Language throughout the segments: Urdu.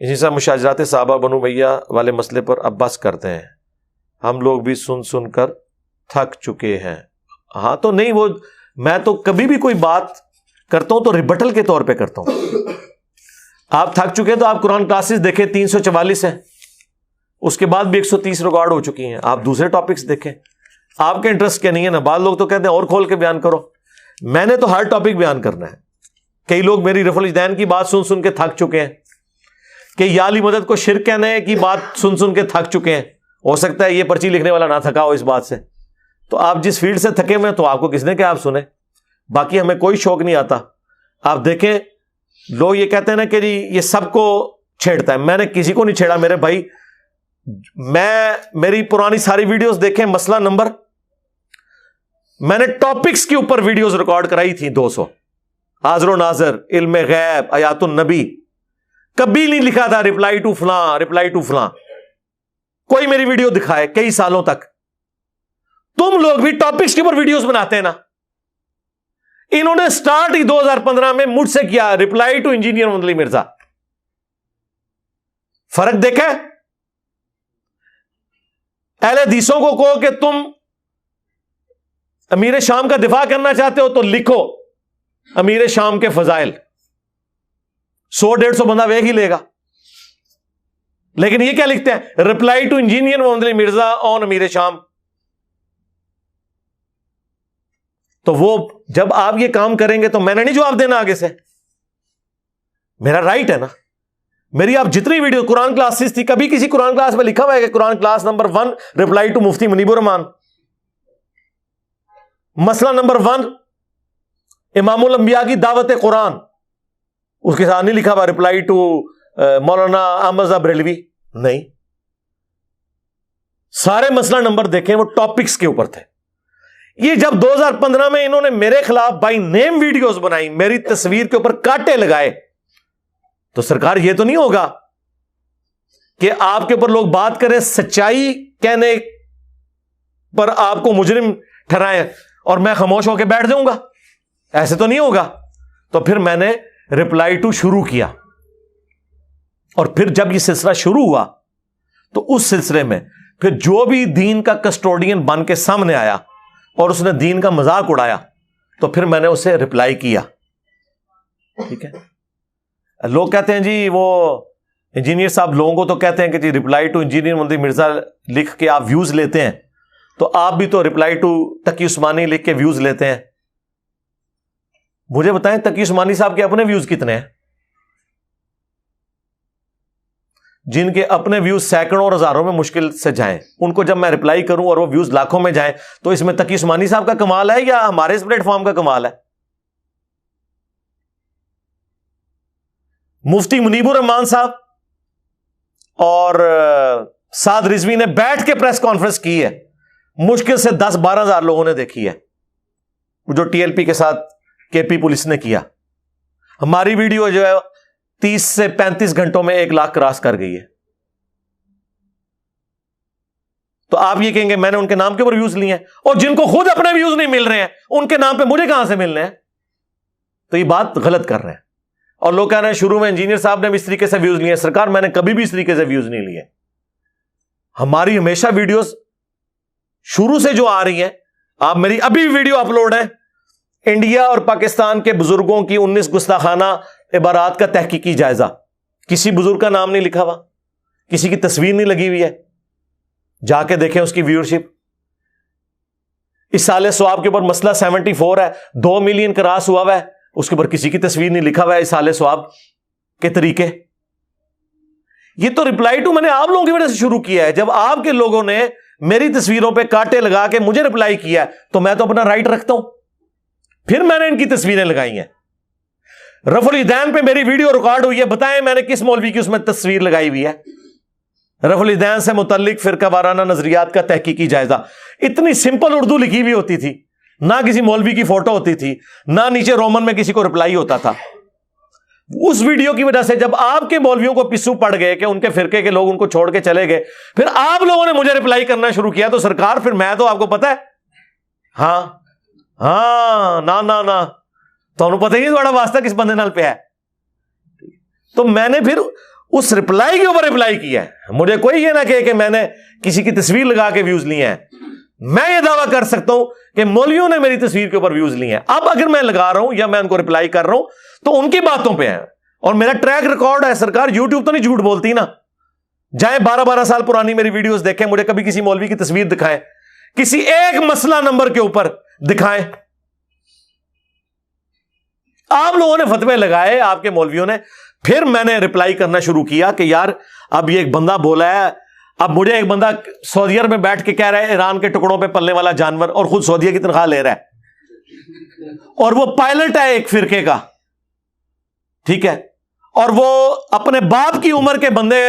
اسی طرح مشاجرات صحابہ بنو امیہ والے مسئلے پر اب بس کرتے ہیں، ہم لوگ بھی سن سن کر تھک چکے ہیں. ہاں تو نہیں، وہ میں تو کبھی بھی کوئی بات کرتا ہوں تو ریبٹل کے طور پہ کرتا ہوں. آپ تھک چکے تو آپ قرآن کلاسز دیکھیں، 344 ہیں، اس کے بعد بھی 130 ریکارڈ ہو چکی ہیں. آپ دوسرے ٹاپکس دیکھیں، آپ کے انٹرسٹ کیا نہیں ہے نا. بعض لوگ تو کہتے ہیں اور کھول کے بیان کرو، میں نے تو ہر ٹاپک بیان کرنا ہے. کئی لوگ میری رفع الاجدین کی بات سن سن کے تھک چکے ہیں، کہ یا علی مدد کو شرک کہنے کی بات سن سن کے تھک چکے ہیں. ہو سکتا ہے یہ پرچی لکھنے والا نہ تھکا ہو اس بات سے. تو آپ جس فیلڈ سے تھکے ہوئے ہیں تو آپ کو کس نے کہا آپ سنیں. باقی ہمیں کوئی شوق نہیں آتا. آپ دیکھیں لوگ یہ کہتے ہیں نا کہ جی یہ سب کو چھیڑتا ہے. میں نے کسی کو نہیں چھیڑا میرے بھائی. میری پرانی ساری ویڈیوز دیکھیں. مسئلہ نمبر، میں نے ٹاپکس کے اوپر ویڈیوز ریکارڈ کرائی تھی 200. حاضر و ناظر، علم غیب، آیات النبی. کبھی نہیں لکھا تھا ریپلائی ٹو فلاں، ریپلائی ٹو فلاں. کوئی میری ویڈیو دکھائے کئی سالوں تک. تم لوگ بھی ٹاپکس کے اوپر ویڈیوز بناتے ہیں نا. انہوں نے سٹارٹ ہی 2015 میں مجھ سے کیا، ریپلائی ٹو انجینئر محمد علی مرزا. فرق دیکھا؟ اہل حدیثوں کو کہو کہ تم امیر شام کا دفاع کرنا چاہتے ہو تو لکھو امیر شام کے فضائل، 100-150 بندہ ویک ہی لے گا. لیکن یہ کیا لکھتے ہیں؟ ریپلائی ٹو انجینئر محمد علی مرزا آن امیر شام. تو وہ جب آپ یہ کام کریں گے تو میں نے نہیں جواب دینا آگے سے. میرا رائٹ ہے نا. میری آپ جتنی ویڈیو قرآن کلاسز تھی، کبھی کسی قرآن کلاس میں لکھا ہوا ہے کہ قرآن کلاس نمبر 1 ریپلائی ٹو مفتی منیب الرحمان؟ مسئلہ نمبر 1 امام الانبیاء کی دعوت قرآن، اس کے ساتھ نہیں لکھا ہوا ریپلائی ٹو مولانا احمد رضا بریلوی. نہیں، سارے مسئلہ نمبر دیکھیں وہ ٹاپکس کے اوپر تھے. یہ جب 2015 میں انہوں نے میرے خلاف بائی نیم ویڈیوز بنائی، میری تصویر کے اوپر کانٹے لگائے، تو سرکار یہ تو نہیں ہوگا کہ آپ کے اوپر لوگ بات کریں، سچائی کہنے پر آپ کو مجرم ٹھہرائیں اور میں خاموش ہو کے بیٹھ جاؤں گا. ایسے تو نہیں ہوگا. تو پھر میں نے ریپلائی ٹو شروع کیا، اور پھر جب یہ سلسلہ شروع ہوا تو اس سلسلے میں پھر جو بھی دین کا کسٹوڈین بن کے سامنے آیا اور اس نے دین کا مذاق اڑایا تو پھر میں نے اسے ریپلائی کیا. ٹھیک ہے. لوگ کہتے ہیں جی وہ انجینئر صاحب، لوگوں کو تو کہتے ہیں کہ جی ریپلائی ٹو انجینئر محمد مرزا لکھ کے آپ ویوز لیتے ہیں، تو آپ بھی تو ریپلائی ٹو تقی عثمانی لکھ کے ویوز لیتے ہیں. مجھے بتائیں تقی عثمانی صاحب کے اپنے ویوز کتنے ہیں؟ جن کے اپنے ویوز سینکڑوں اور ہزاروں میں مشکل سے جائیں، ان کو جب میں ریپلائی کروں اور وہ ویوز لاکھوں میں جائیں، تو اس میں تقی عثمانی صاحب کا کمال ہے یا ہمارے اس پلیٹ فارم کا کمال ہے؟ مفتی منیب الرحمان صاحب اور سعد رضوی نے بیٹھ کے پریس کانفرنس کی ہے، مشکل سے 10-12 ہزار لوگوں نے دیکھی ہے، جو ٹی ایل پی کے ساتھ کے پی پولیس نے کیا. ہماری ویڈیو جو ہے 30 سے 35 گھنٹوں میں 1 لاکھ کراس کر گئی ہے. تو آپ یہ کہیں گے میں نے ان کے نام کے اوپر ویوز لیے ہیں، اور جن کو خود اپنے ویوز نہیں مل رہے ہیں ان کے نام پہ مجھے کہاں سے ملنے ہیں؟ تو یہ بات غلط کر رہے ہیں. اور لوگ کہہ رہے ہیں شروع میں انجینئر صاحب نے بھی اس طریقے سے ویوز لیے. سرکار میں نے کبھی بھی اس طریقے سے ویوز نہیں لیے. ہماری ہمیشہ ویڈیوز شروع سے جو آ رہی ہیں، آپ میری ابھی ویڈیو اپلوڈ ہے، انڈیا اور پاکستان کے بزرگوں کی 19 گستاخانہ عبارات کا تحقیقی جائزہ. کسی بزرگ کا نام نہیں لکھا ہوا، کسی کی تصویر نہیں لگی ہوئی ہے. جا کے دیکھیں اس کی ویورشپ. اصالہ ثواب کے اوپر مسئلہ 74 ہے، 2 ملین کراس ہوا ہے، اس کے اوپر کسی کی تصویر نہیں لکھا ہوا ہے. اصالہ ثواب کے طریقے، یہ تو ریپلائی ٹو میں نے آپ لوگوں کی وجہ سے شروع کیا ہے. جب آپ کے لوگوں نے میری تصویروں پہ کانٹے لگا کے مجھے ریپلائی کیا تو میں تو اپنا رائٹ رکھتا ہوں. پھر میں نے ان کی تصویریں لگائی ہیں. رفع الالیدین پہ میری ویڈیو ریکارڈ ہوئی ہے، بتائیں میں نے کس مولوی کی اس میں تصویر لگائی ہوئی ہے؟ رفع الالیدین سے متعلق فرقہ وارانہ نظریات کا تحقیقی جائزہ. اتنی سمپل اردو لکھی ہوئی ہوتی تھی، نہ کسی مولوی کی فوٹو ہوتی تھی، نہ نیچے رومن میں کسی کو ریپلائی ہوتا تھا. اس ویڈیو کی وجہ سے جب آپ کے مولویوں کو پسو پڑ گئے کہ ان کے فرقے کے لوگ ان کو چھوڑ کے چلے گئے، پھر آپ لوگوں نے مجھے ریپلائی کرنا شروع کیا. تو سرکار پھر میں تو آپ کو پتا ہے، ہاں نہ تو انہوں پتہ ہی نہیں تھوڑا واسطہ کس بندے نال پہ ہے. تو میں نے پھر اس رپلائی کے اوپر رپلائی کیا ہے. مجھے کوئی یہ نہ کہے کہ میں نے کسی کی تصویر لگا کے ویوز لیے ہیں. میں یہ دعویٰ کر سکتا ہوں کہ مولویوں نے میری تصویر کے اوپر ویوز لیے ہیں. اب اگر میں لگا رہا ہوں یا میں ان کو رپلائی کر رہا ہوں تو ان کی باتوں پہ ہے, اور میرا ٹریک ریکارڈ ہے. سرکار یوٹیوب تو نہیں جھوٹ بولتی نا. جائیں 12 سال پرانی میری ویڈیوز دیکھیں, مجھے کبھی کسی مولوی کی تصویر دکھائیں, کسی ایک مسئلہ نمبر کے اوپر دکھائیں. آپ لوگوں نے فتوے لگائے, آپ کے مولویوں نے, پھر میں نے رپلائی کرنا شروع کیا کہ یار اب یہ ایک بندہ بولا ہے. اب مجھے ایک بندہ سعودیہ میں بیٹھ کے کہہ رہا ہے ایران کے ٹکڑوں پہ پلنے والا جانور, اور خود سعودیہ کی تنخواہ لے رہا ہے, اور وہ پائلٹ ہے ایک فرقے کا, ٹھیک ہے, اور وہ اپنے باپ کی عمر کے بندے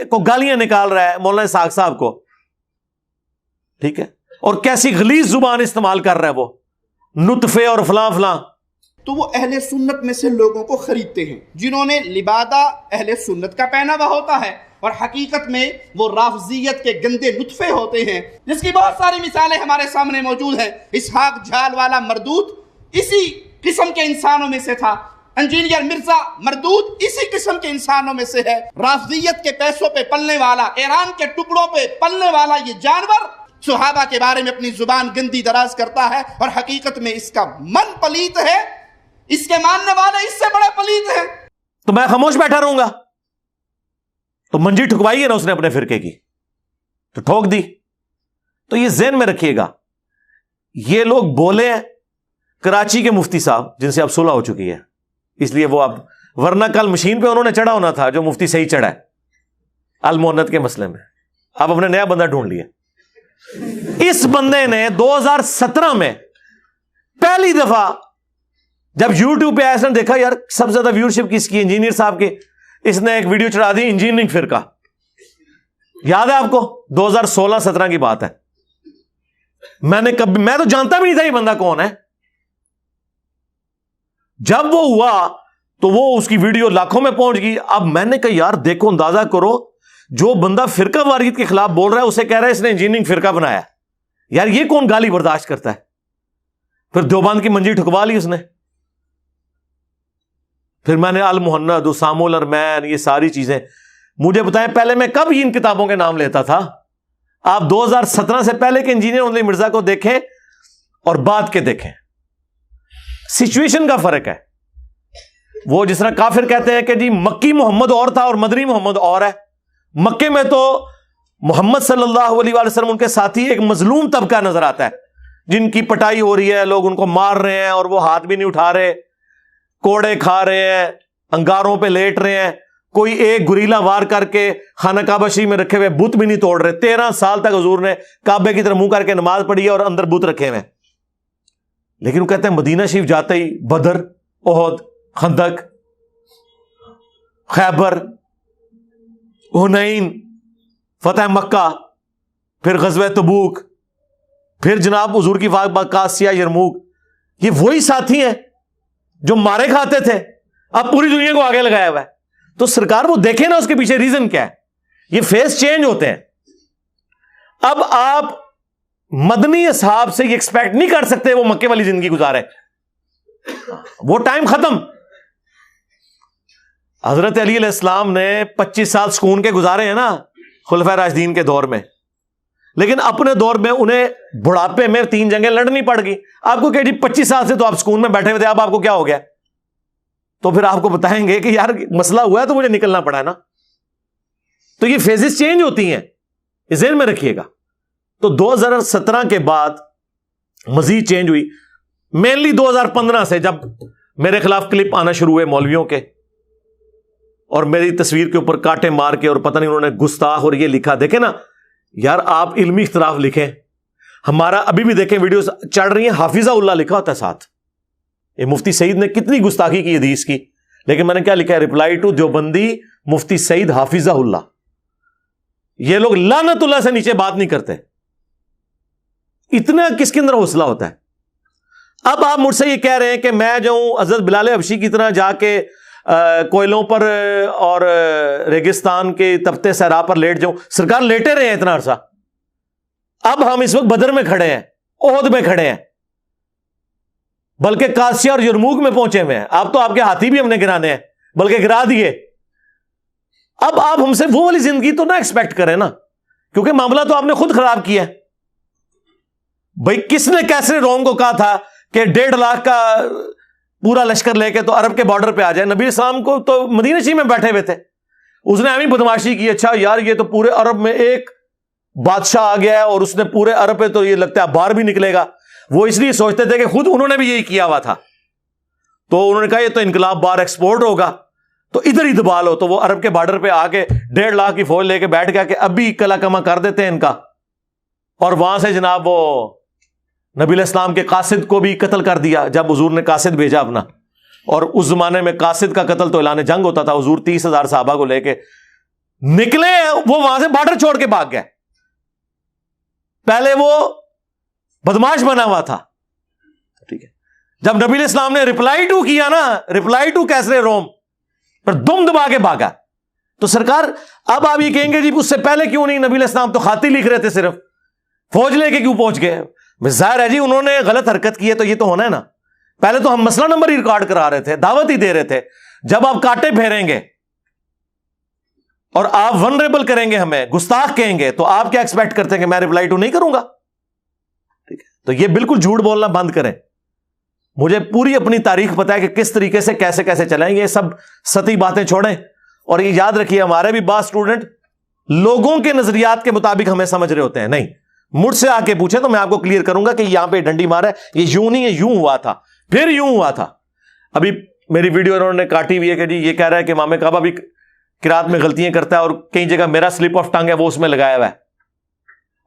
کو گالیاں نکال رہا ہے, مولانا اسحاق صاحب کو, ٹھیک ہے, اور کیسی غلیظ زبان استعمال کر رہا ہے وہ, نطفے اور فلاں فلاں. تو وہ اہل سنت میں سے لوگوں کو خریدتے ہیں جنہوں نے لبادہ اہل سنت کا پہنا ہوا ہوتا ہے, اور حقیقت میں وہ رافضیت کے گندے نطفے ہوتے ہیں, جس کی بہت ساری مثالیں ہمارے سامنے موجود ہیں. اسحاق جھال والا مردود اسی قسم کے انسانوں میں سے تھا. انجینئر مرزا مردود اسی قسم کے انسانوں میں سے ہے. رافضیت کے پیسوں پہ پلنے والا, ایران کے ٹکڑوں پہ پلنے والا یہ جانور صحابہ کے بارے میں اپنی زبان گندی دراز کرتا ہے, اور حقیقت میں اس کا من پلیت ہے, اس کے ماننے والے اس سے بڑے پلیت ہیں. تو میں خاموش بیٹھا رہوں گا؟ تو منجی ٹھکوائی ہے نا اس نے اپنے فرقے کی, تو ٹھوک دی. تو یہ ذہن میں رکھیے گا, یہ لوگ بولے ہیں کراچی کے مفتی صاحب جن سے اب صلح ہو چکی ہے, اس لیے وہ اب, ورنہ کل مشین پہ انہوں نے چڑھا ہونا تھا جو مفتی صحیح چڑھا ہے المونت کے مسئلے میں. اب اپنے نیا بندہ ڈھونڈ لیا. اس بندے نے 2017 میں پہلی دفعہ جب یوٹیوب پہ ایسا دیکھا یار سب سے زیادہ ویورشپ کس کی, انجینئر صاحب کی, اس نے ایک ویڈیو چڑھا دی انجینئرنگ فرقہ. یاد ہے آپ کو 2016-17 کی بات ہے. میں تو جانتا بھی نہیں تھا یہ بندہ کون ہے. جب وہ ہوا تو وہ اس کی ویڈیو لاکھوں میں پہنچ گئی. اب میں نے کہا یار دیکھو, اندازہ کرو, جو بندہ فرقہ واریت کے خلاف بول رہا ہے اسے کہہ رہا ہے اس نے انجینئرنگ فرقہ بنایا. یار یہ کون گالی برداشت کرتا ہے؟ پھر دیوبند کی منجی ٹھکوا لی اس نے. پھر میں نے المہند, اسام الارمین, یہ ساری چیزیں. مجھے بتائیں پہلے میں کب ان کتابوں کے نام لیتا تھا؟ آپ 2017 سے پہلے کے انجینئر علی مرزا کو دیکھیں اور بعد کے دیکھیں, سچویشن کا فرق ہے. وہ جس طرح کافر کہتے ہیں کہ جی مکی محمد اور تھا اور مدنی محمد اور ہے. مکے میں تو محمد صلی اللہ علیہ وسلم ان کے ساتھی ایک مظلوم طبقہ نظر آتا ہے جن کی پٹائی ہو رہی ہے, لوگ ان کو مار رہے ہیں اور وہ ہاتھ بھی نہیں اٹھا رہے, کوڑے کھا رہے ہیں, انگاروں پہ لیٹ رہے ہیں, کوئی ایک گریلا وار کر کے خانہ کعبہ شریف میں رکھے ہوئے بت بھی نہیں توڑ رہے. 13 سال تک حضور نے کعبے کی طرف منہ کر کے نماز پڑھی ہے اور اندر بت رکھے ہوئے. لیکن وہ کہتے ہیں مدینہ شریف جاتے ہی بدر, احد, خندق, خیبر, حنین, فتح مکہ, پھر غزوہ تبوک, پھر جناب حضور کی قادسیہ, یرموک, یہ وہی ساتھی ہیں جو مارے کھاتے تھے, اب پوری دنیا کو آگے لگایا ہوا ہے. تو سرکار وہ دیکھیں نا اس کے پیچھے ریزن کیا ہے. یہ فیس چینج ہوتے ہیں. اب آپ مدنی اصحاب سے یہ ایکسپیکٹ نہیں کر سکتے وہ مکے والی زندگی گزارے, وہ ٹائم ختم. حضرت علی علیہ السلام نے 25 سال سکون کے گزارے ہیں نا خلفائے راشدین کے دور میں, لیکن اپنے دور میں انہیں بڑھاپے میں 3 جنگیں لڑنی پڑ گئی. آپ کو کہ جی 25 سال سے تو آپ سکون میں بیٹھے ہوئے تھے, اب آپ کو کیا ہو گیا؟ تو پھر آپ کو بتائیں گے کہ یار مسئلہ ہوا ہے تو مجھے نکلنا پڑا ہے نا. تو یہ فیزز چینج ہوتی ہیں, یہ ذہن میں رکھیے گا. تو 2017 کے بعد مزید چینج ہوئی, مینلی 2015 سے جب میرے خلاف کلپ آنا شروع ہوئے مولویوں کے, اور میری تصویر کے اوپر کاٹے مار کے, اور پتہ نہیں انہوں نے گستاخ اور یہ لکھا. دیکھیں نا یار, آپ علمی اختلاف لکھیں, ہمارا ابھی بھی دیکھیں ویڈیوز چڑھ رہی ہیں, حافظہ اللہ لکھا ہوتا ہے ساتھ. یہ مفتی سعید نے کتنی گستاخی کی حدیث کی, لیکن میں نے کیا لکھا ہے, رپلائی ٹو دیوبندی مفتی سعید حافظہ اللہ. یہ لوگ لعنت اللہ سے نیچے بات نہیں کرتے. اتنا کس کے اندر حوصلہ ہوتا ہے؟ اب آپ مجھ سے یہ کہہ رہے ہیں کہ میں جو ہوں حضرت بلال حبشی کی طرح جا کے کوئلوں پر اور ریگستان کے تپتے صحرا پر لیٹ جاؤں. سرکار لیٹے رہے ہیں اتنا عرصہ. اب ہم اس وقت بدر میں کھڑے ہیں, احد میں کھڑے ہیں, بلکہ قادسیہ اور یرموک میں پہنچے ہوئے ہیں. اب تو آپ کے ہاتھی بھی ہم نے گرانے ہیں, بلکہ گرا دیے. اب آپ ہم سے وہ والی زندگی تو نہ ایکسپیکٹ کریں نا، کیونکہ معاملہ تو آپ نے خود خراب کیا ہے. بھائی کس نے کیسے روم کو کہا تھا کہ 1.5 لاکھ کا پورا لشکر لے کے تو عرب کے بارڈر پہ آ جائے؟ نبی اسلام کو تو مدینہ شریف میں بیٹھے ہوئے تھے، اس نے ایویں بدماشی کی، اچھا یار یہ تو پورے عرب میں ایک بادشاہ آ گیا ہے اور اس نے پورے عرب پہ تو یہ لگتا ہے باہر بھی نکلے گا. وہ اس لیے سوچتے تھے کہ خود انہوں نے بھی یہی کیا ہوا تھا، تو انہوں نے کہا یہ تو انقلاب باہر ایکسپورٹ ہوگا تو ادھر ہی دبا لو. تو وہ عرب کے بارڈر پہ آ کے 1.5 لاکھ کی فوج لے کے بیٹھ گیا کہ اب بھی کلا کما کر دیتے ہیں ان کا. اور وہاں سے جناب وہ نبی علیہ السلام کے قاصد کو بھی قتل کر دیا جب حضور نے قاصد بھیجا اپنا. اور اس زمانے میں قاصد کا قتل تو اعلان جنگ ہوتا تھا. حضور 30,000 صحابہ کو لے کے نکلے، وہ وہاں سے بارڈر چھوڑ کے بھاگ گئے. پہلے وہ بدماش بنا ہوا تھا، ٹھیک ہے. جب نبی علیہ السلام نے رپلائی ٹو کیا نا، رپلائی ٹو کیسرے روم پر دم دبا کے بھاگا. تو سرکار اب آپ یہ کہیں گے جی اس سے پہلے کیوں نہیں؟ نبی علیہ السلام تو خاطی لکھ رہے تھے، صرف فوج لے کے کیوں پہنچ گئے؟ ظاہر ہے جی انہوں نے غلط حرکت کی ہے تو یہ تو ہونا ہے نا. پہلے تو ہم مسئلہ نمبر ہی ریکارڈ کرا رہے تھے، دعوت ہی دے رہے تھے. جب آپ کاٹے پھیریں گے اور آپ ونریبل کریں گے، ہمیں گستاخ کہیں گے، تو آپ کیا ایکسپیکٹ کرتے ہیں کہ میں رپلائی ٹو نہیں کروں گا؟ ٹھیک ہے، تو یہ بالکل جھوٹ بولنا بند کریں. مجھے پوری اپنی تاریخ پتہ ہے کہ کس طریقے سے کیسے کیسے چلائیں گے. یہ سب سطحی باتیں چھوڑیں اور یہ یاد رکھیے ہمارے بھی بعض اسٹوڈنٹ لوگوں کے نظریات کے مطابق ہمیں سمجھ رہے ہوتے ہیں. نہیں، مجھ سے آ کے پوچھے تو میں آپ کو کلیئر کروں گا کہ یہاں پہ ڈنڈی مارا ہے، یہ یوں نہیں ہے، یوں ہوا تھا، پھر یوں ہوا تھا. ابھی میری ویڈیو انہوں نے کاٹی ہوئی ہے کہ جی یہ کہہ رہا ہے کہ امام کعبہ بھی قرات میں غلطیاں کرتا ہے اور کئی جگہ میرا سلپ آف ٹنگ ہے وہ اس میں لگایا ہوا ہے،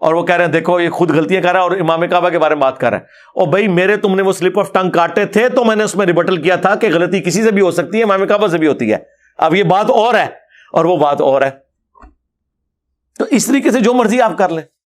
اور وہ کہہ رہے ہیں دیکھو یہ خود غلطیاں کر رہا ہے اور امام کعبہ کے بارے میں بات کر رہا ہے. اور بھائی میرے تم نے وہ سلپ آف ٹنگ کاٹے تھے تو میں نے اس میں ریبٹل کیا تھا کہ غلطی کسی سے بھی ہو سکتی ہے، امام کعبہ سے بھی ہوتی ہے. اب یہ بات اور ہے اور وہ بات اور ہے. تو اس طریقے سے جو مرضی آپ کر لیں.